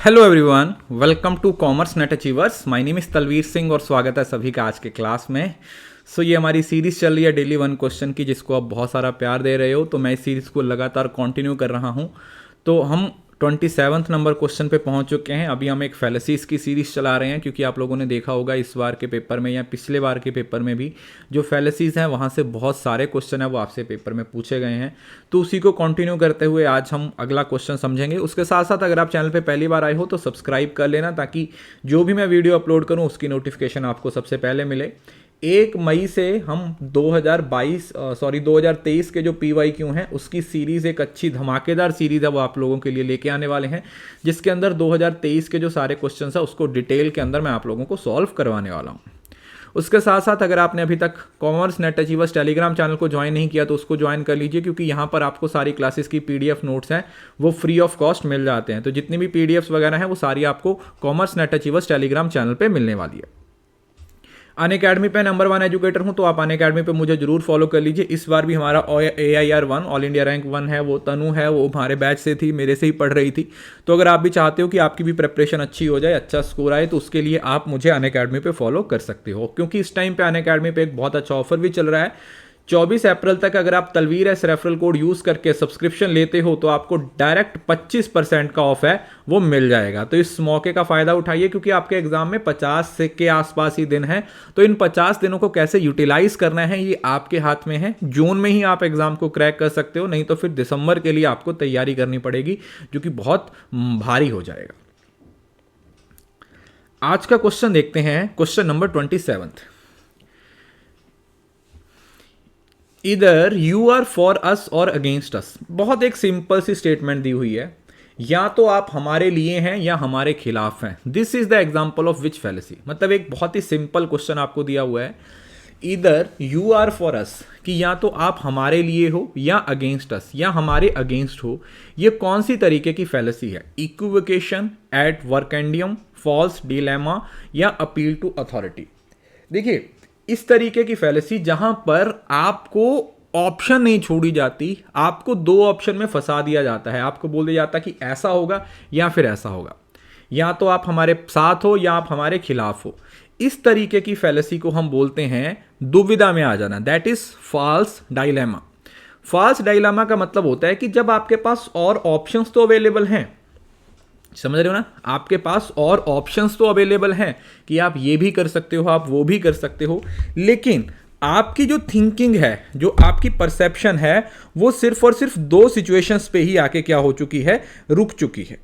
Hello everyone, welcome to commerce net achievers. My name is Talveer Singh और स्वागत है सभी का आज के क्लास में। ये हमारी सीरीज़ चल रही है डेली वन क्वेश्चन की, जिसको आप बहुत सारा प्यार दे रहे हो। तो मैं इस सीरीज़ को लगातार कंटिन्यू कर रहा हूँ। तो हम 27 नंबर क्वेश्चन पे पहुंच चुके हैं। अभी हम एक फैलेसीज की सीरीज़ चला रहे हैं, क्योंकि आप लोगों ने देखा होगा इस बार के पेपर में या पिछले बार के पेपर में भी जो फैलेसीज हैं वहाँ से बहुत सारे क्वेश्चन हैं वो आपसे पेपर में पूछे गए हैं। तो उसी को कंटिन्यू करते हुए आज हम अगला क्वेश्चन समझेंगे। उसके साथ साथ अगर आप चैनल पर पहली बार आए हो तो सब्सक्राइब कर लेना, ताकि जो भी मैं वीडियो अपलोड करूँ उसकी नोटिफिकेशन आपको सबसे पहले मिले। 1 मई से हम 2023 के जो PYQ हैं उसकी सीरीज़, एक अच्छी धमाकेदार सीरीज़ है वो आप लोगों के लिए लेके आने वाले हैं, जिसके अंदर 2023 के जो सारे क्वेश्चंस हैं उसको डिटेल के अंदर मैं आप लोगों को सॉल्व करवाने वाला हूं। उसके साथ साथ अगर आपने अभी तक commerce net achievers Telegram channel को ज्वाइन नहीं किया तो उसको ज्वाइन कर लीजिए, क्योंकि यहाँ पर आपको सारी क्लासेस की PDF नोट्स हैं वो फ्री ऑफ कॉस्ट मिल जाते हैं। तो जितनी भी PDFs वगैरह हैं वो सारी आपको commerce net achievers Telegram channel पर मिलने वाली है। अनअकैडमी पे नंबर 1 एजुकेटर हूं, तो आप अनअकैडमी पे मुझे जरूर फॉलो कर लीजिए। इस बार भी हमारा AIR1 ऑल इंडिया रैंक 1 है, वो तनु है, वो हमारे बैच से थी, मेरे से ही पढ़ रही थी। तो अगर आप भी चाहते हो कि आपकी भी प्रिपरेशन अच्छी हो जाए, अच्छा स्कोर आए, तो उसके लिए आप मुझे अनअकैडमी पे फॉलो कर सकते हो। क्योंकि इस टाइम पे अनअकैडमी पे एक बहुत अच्छा ऑफर भी चल रहा है। 24 अप्रैल तक अगर आप Talveer S referral code use करके सब्सक्रिप्शन लेते हो तो आपको डायरेक्ट 25% का ऑफ है वो मिल जाएगा। तो इस मौके का फायदा उठाइए, क्योंकि आपके एग्जाम में 50 से के आसपास ही दिन है। तो इन 50 दिनों को कैसे यूटिलाइज करना है ये आपके हाथ में है। जून में ही आप एग्जाम को क्रैक कर सकते हो, नहीं तो फिर दिसंबर के लिए आपको तैयारी करनी पड़ेगी, जो कि बहुत भारी हो जाएगा। आज का क्वेश्चन देखते हैं, क्वेश्चन नंबर 27। इधर यू आर फॉर अस और अगेंस्ट अस। बहुत एक सिंपल सी स्टेटमेंट दी हुई है, या तो आप हमारे लिए हैं या हमारे खिलाफ हैं। This is the example of which fallacy. मतलब एक बहुत ही सिंपल क्वेश्चन आपको दिया हुआ है, इधर यू आर फॉर अस, कि या तो आप हमारे लिए हो या अगेंस्ट अस, या हमारे अगेंस्ट हो। ये कौन सी तरीके की फैलेसी है? इक्विवोकेशन, एट वर्केंडियम, फॉल्स डिलेमा, या अपील टू अथॉरिटी। देखिए, इस तरीके की फैलेसी जहां पर आपको ऑप्शन नहीं छोड़ी जाती, आपको 2 ऑप्शन में फंसा दिया जाता है। आपको बोल दिया जाता है कि ऐसा होगा या फिर ऐसा होगा, या तो आप हमारे साथ हो या आप हमारे खिलाफ हो। इस तरीके की फैलेसी को हम बोलते हैं दुविधा में आ जाना। That is false dilemma. False dilemma का मतलब होता है कि जब आपके पास और ऑप्शंस तो अवेलेबल हैं, समझ रहे हो ना, आपके पास और ऑप्शंस तो अवेलेबल हैं कि आप ये भी कर सकते हो, आप वो भी कर सकते हो, लेकिन आपकी जो थिंकिंग है, जो आपकी परसेप्शन है, वो सिर्फ और सिर्फ 2 सिचुएशंस पे ही आके क्या हो चुकी है, रुक चुकी है।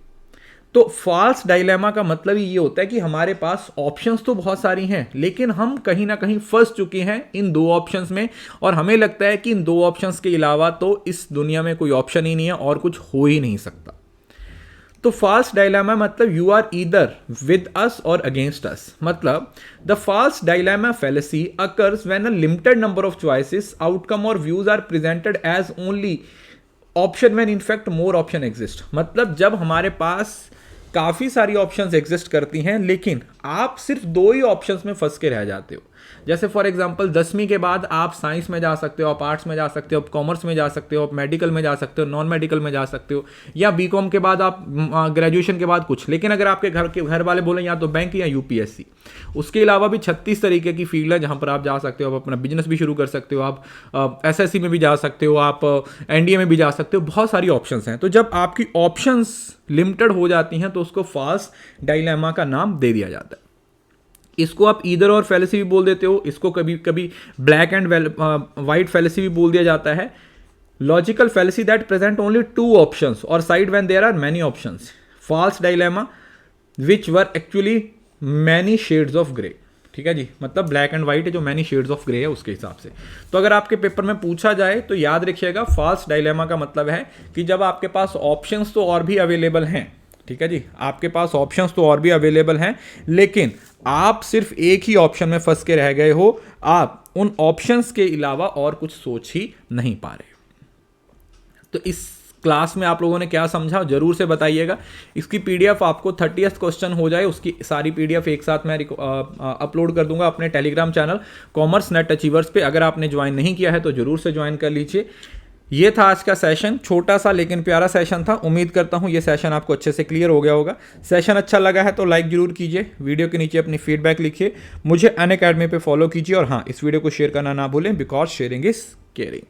तो फॉल्स डायलेमा का मतलब ये होता है कि हमारे पास ऑप्शंस तो बहुत सारी हैं, लेकिन हम कहीं ना कहीं फंस चुके हैं इन 2 ऑप्शंस में, और हमें लगता है कि इन 2 ऑप्शंस के अलावा तो इस दुनिया में कोई ऑप्शन ही नहीं है और कुछ हो ही नहीं सकता। तो फॉल्स डायलेमा मतलब you are either with us और अगेंस्ट अस। मतलब the false dilemma fallacy occurs when a limited number of choices, outcome और views are presented as only option when in fact more option exist. मतलब जब हमारे पास काफ़ी सारी options exist करती हैं, लेकिन आप सिर्फ 2 ही ऑप्शंस में फंस के रह जाते हो। जैसे फॉर एग्जांपल 10वीं के बाद आप साइंस में जा सकते हो, आप आर्ट्स में जा सकते हो, आप कॉमर्स में जा सकते हो, आप मेडिकल में जा सकते हो, नॉन मेडिकल में जा सकते हो, या BCom के बाद आप ग्रेजुएशन के बाद कुछ। लेकिन अगर आपके घर वाले बोले या तो बैंक या UPSC, उसके अलावा भी 36 तरीके की फील्ड है जहाँ पर आप जा सकते हो। आप अपना बिजनेस भी शुरू कर सकते हो, आप SSC में भी जा सकते हो, आप NDA में भी जा सकते हो। बहुत सारी ऑप्शंस हैं। तो जब आपकी ऑप्शंस लिमिटेड हो जाती हैं तो उसको फॉल्स डायलेमा का नाम दे दिया जाता है। इसको आप ईदर और फैलेसी भी बोल देते हो, इसको कभी कभी ब्लैक एंड वाइट फैलेसी भी बोल दिया जाता है। Logical fallacy that present only 2 options और side when there are many options. False dilemma which were actually many shades of grey. ठीक है जी, मतलब ब्लैक एंड व्हाइट है, जो मैनी शेड्स ऑफ ग्रे है उसके हिसाब से। तो अगर आपके पेपर में पूछा जाए तो याद रखिएगा, फॉल्स डायलेमा का मतलब है कि जब आपके पास ऑप्शंस तो और भी अवेलेबल हैं, ठीक है जी, आपके पास ऑप्शंस तो और भी अवेलेबल हैं, लेकिन आप सिर्फ एक ही ऑप्शन में फंस के रह गए हो, आप उन ऑप्शंस के अलावा और कुछ सोच ही नहीं पा रहे। तो इस क्लास में आप लोगों ने क्या समझा जरूर से बताइएगा। इसकी PDF आपको 30th क्वेश्चन हो जाए उसकी सारी PDF एक साथ मैं अपलोड कर दूंगा अपने Telegram channel commerce net achievers पे। अगर आपने ज्वाइन नहीं किया है तो जरूर से ज्वाइन कर लीजिए। ये था आज का सेशन, छोटा सा लेकिन प्यारा सेशन था। उम्मीद करता हूँ ये सेशन आपको अच्छे से क्लियर हो गया होगा। सेशन अच्छा लगा है तो लाइक जरूर कीजिए, वीडियो के नीचे अपनी फीडबैक लिखिए, मुझे अनअकैडमी पे फॉलो कीजिए और हाँ, इस वीडियो को शेयर करना ना भूलें, बिकॉज शेयरिंग इज केयरिंग।